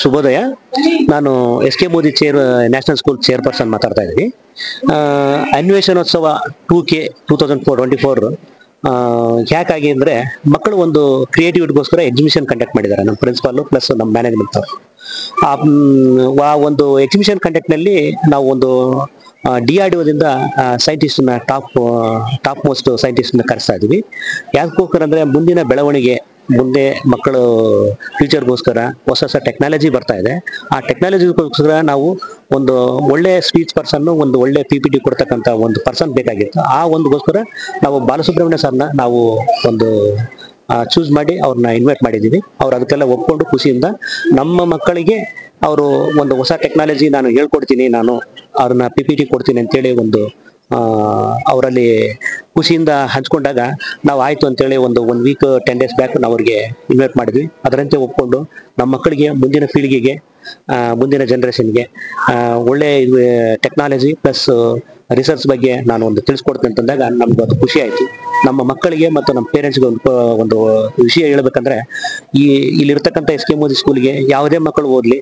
ಶುಭೋದಯ. ನಾನು SK Modi national school chairperson ಮಾತಾಡ್ತಾ ಇದ್ದೀನಿ. ಅನ್ವೇಷಣೋತ್ಸವ 2K 2024 ಯಾಕಾಗಿ ಅಂದರೆ ಮಕ್ಕಳು ಒಂದು ಕ್ರಿಯೇಟಿವಿಟಿಗೋಸ್ಕರ ಎಕ್ಸಿಬಿಷನ್ ಕಂಡಕ್ಟ್ ಮಾಡಿದ್ದಾರೆ. ನಮ್ಮ ಪ್ರಿನ್ಸಿಪಾಲು ಪ್ಲಸ್ ನಮ್ಮ ಮ್ಯಾನೇಜ್ಮೆಂಟ್ ಆ ಒಂದು ಎಕ್ಸಿಬಿಷನ್ ಕಂಡಕ್ಟ್ನಲ್ಲಿ ನಾವು ಒಂದು DRDOದಿಂದ ಸೈಂಟಿಸ್ಟ್ನ ಟಾಪ್ ಮೋಸ್ಟ್ ಸೈಂಟಿಸ್ಟ್ನ ಕರೆಸ್ತಾ ಇದ್ದೀವಿ. ಯಾಕೋಸ್ಕರ ಅಂದರೆ ಮುಂದಿನ ಬೆಳವಣಿಗೆ, ಮುಂದೆ ಮಕ್ಕಳು ಫ್ಯೂಚರ್ಗೋಸ್ಕರ ಹೊಸ ಟೆಕ್ನಾಲಜಿ ಬರ್ತಾ ಇದೆ. ಆ ಟೆಕ್ನಾಲಜಿಗೋಸ್ಕರ ನಾವು ಒಂದು ಒಳ್ಳೆ ಸ್ಪೀಚ್ ಪರ್ಸನ್ನು, ಒಂದು ಒಳ್ಳೆ PPT ಕೊಡ್ತಕ್ಕಂಥ ಒಂದು ಪರ್ಸನ್ ಬೇಕಾಗಿತ್ತು. ಆ ಒಂದಗೋಸ್ಕರ ನಾವು ಬಾಲಸುಬ್ರಹ್ಮಣ್ಯ ಸರ್ನ ನಾವು ಒಂದು ಚೂಸ್ ಮಾಡಿ ಅವ್ರನ್ನ ಇನ್ವೈಟ್ ಮಾಡಿದ್ದೀವಿ. ಅವ್ರು ಅದಕ್ಕೆಲ್ಲ ಒಪ್ಕೊಂಡು ಖುಷಿಯಿಂದ ನಮ್ಮ ಮಕ್ಕಳಿಗೆ ಅವರು ಒಂದು ಹೊಸ ಟೆಕ್ನಾಲಜಿ ನಾನು ಹೇಳ್ಕೊಡ್ತೀನಿ, ನಾನು ಅವ್ರನ್ನ PPT ಕೊಡ್ತೀನಿ ಅಂತೇಳಿ ಒಂದು ಅವರಲ್ಲಿ ಖುಷಿಯಿಂದ ಹಂಚ್ಕೊಂಡಾಗ ನಾವು ಆಯಿತು ಅಂತೇಳಿ ಒಂದು 1 ವೀಕ್ 10 ಡೇಸ್ ಬ್ಯಾಕ್ ನಾವು ಅವ್ರಿಗೆ ಇನ್ವೈಟ್ ಮಾಡಿದ್ವಿ. ಅದರಂತೆ ಒಪ್ಕೊಂಡು ನಮ್ಮ ಮಕ್ಕಳಿಗೆ ಮುಂದಿನ ಪೀಳಿಗೆಗೆ, ಮುಂದಿನ ಜನ್ರೇಷನ್ಗೆ ಒಳ್ಳೆ ಟೆಕ್ನಾಲಜಿ ಪ್ಲಸ್ ರಿಸರ್ಚ್ ಬಗ್ಗೆ ನಾನು ಒಂದು ತಿಳಿಸ್ಕೊಡ್ತೀನಿ ಅಂತಂದಾಗ ನಮ್ಗೆ ಅದು ಖುಷಿ ಆಯಿತು. ನಮ್ಮ ಮಕ್ಕಳಿಗೆ ಮತ್ತು ನಮ್ಮ ಪೇರೆಂಟ್ಸ್ಗೆ ಒಂದು ವಿಷಯ ಹೇಳ್ಬೇಕಂದ್ರೆ, ಇಲ್ಲಿರ್ತಕ್ಕಂಥ SK ಮೋದಿ ಸ್ಕೂಲ್ಗೆ ಯಾವುದೇ ಮಕ್ಕಳು ಓದಲಿ,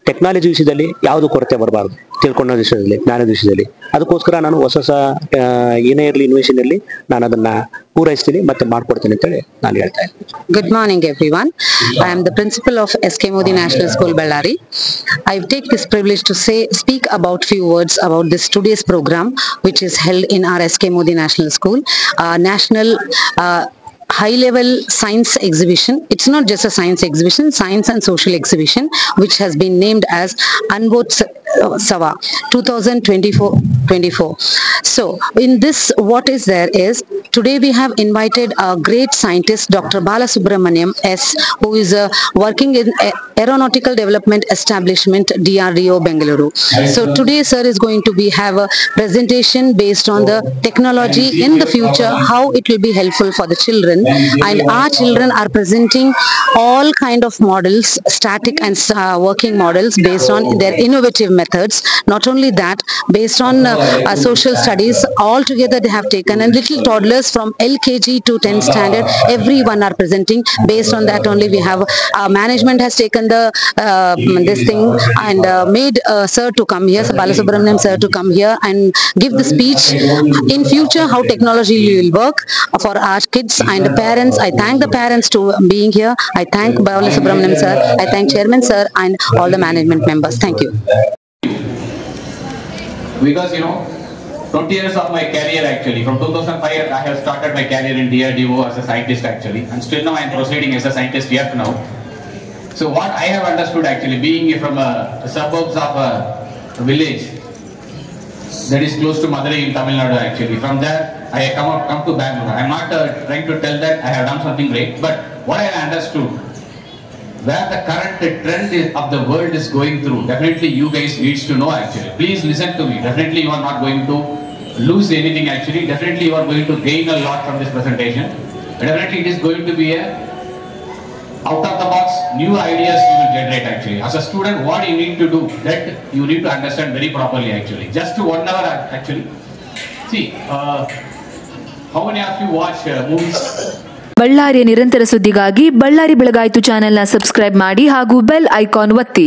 ಟೆಕ್ನಾಲಜಿ ವಿಷಯದಲ್ಲಿ ಯಾವುದು ಕೊರತೆ ಬರಬಾರ್ದು, ತಿಳ್ಕೊಳ್ಳೋ ವಿಷಯದಲ್ಲಿ, ಜ್ಞಾನದ ವಿಷಯದಲ್ಲಿ. ಅದಕ್ಕೋಸ್ಕರ ನಾನು ಹೊಸ ಏನೇ ಇರಲಿ ಇನ್ವೆಷನಲ್ಲಿ ನಾನು ಅದನ್ನ ಪೂರೈಸ್ತೀನಿ ಮತ್ತೆ ಮಾಡ್ಕೊಡ್ತೀನಿ ಅಂತೇಳಿ ನಾನು ಹೇಳ್ತಾ ಇದ್ದೀನಿ. Good morning everyone. I am the principal of SK Modi National School Bellary. I take this privilege to speak about few words about this today's program which is held in our SK Modi National School. National high-level science exhibition. It's not just a science exhibition, science and social exhibition, which has been named as Anvotsava 2024. So in this, what is there is, today we have invited a great scientist, Dr. Balasubramaniam S, who is working in Aeronautical Development Establishment, DRDO, Bengaluru. So today sir is going to have a presentation based on the technology in the future, how it will be helpful for the children. And our children are presenting all kind of models, static and working models based on their innovative methods. Not only that, based on social studies, all together they have taken, and little toddlers from LKG to 10th standard, everyone are presenting. Based on that only we have management has taken the this thing and made sir to come here, Balasubramaniam sir to come here and give the speech in future how technology will work for our kids and parents. I thank the parents to being here. I thank Balasubramaniam sir, I thank Chairman sir and all the management members. Thank you. Because 20 years of my career actually, from 2005 I have started my career in DRDO as a scientist actually, and still now I am proceeding as a scientist here now. So what I have understood actually, being from a suburbs of a village that is close to Madurai in Tamil Nadu actually, from there I come to Bangalore. I am not trying to tell that I have done something great, but what I understood, where the current trend of the world is going through, definitely you guys needs to know actually. Please listen to me. Definitely you are not going to lose anything actually. Definitely you are going to gain a lot from this presentation. Definitely it is going to be a out of the box new ideas you will generate actually. As a student, what you need to do, that you need to understand very properly actually. Just 1 hour actually. See, how many of you watch movies? ಬಳ್ಳಾರಿಯ ನಿರಂತರ ಸುದ್ದಿಗಾಗಿ ಬಳ್ಳಾರಿ ಬೆಳಗಾಯಿತು ಚಾನೆಲ್ನ subscribe ಮಾಡಿ ಹಾಗೂ bell icon ಒತ್ತಿ.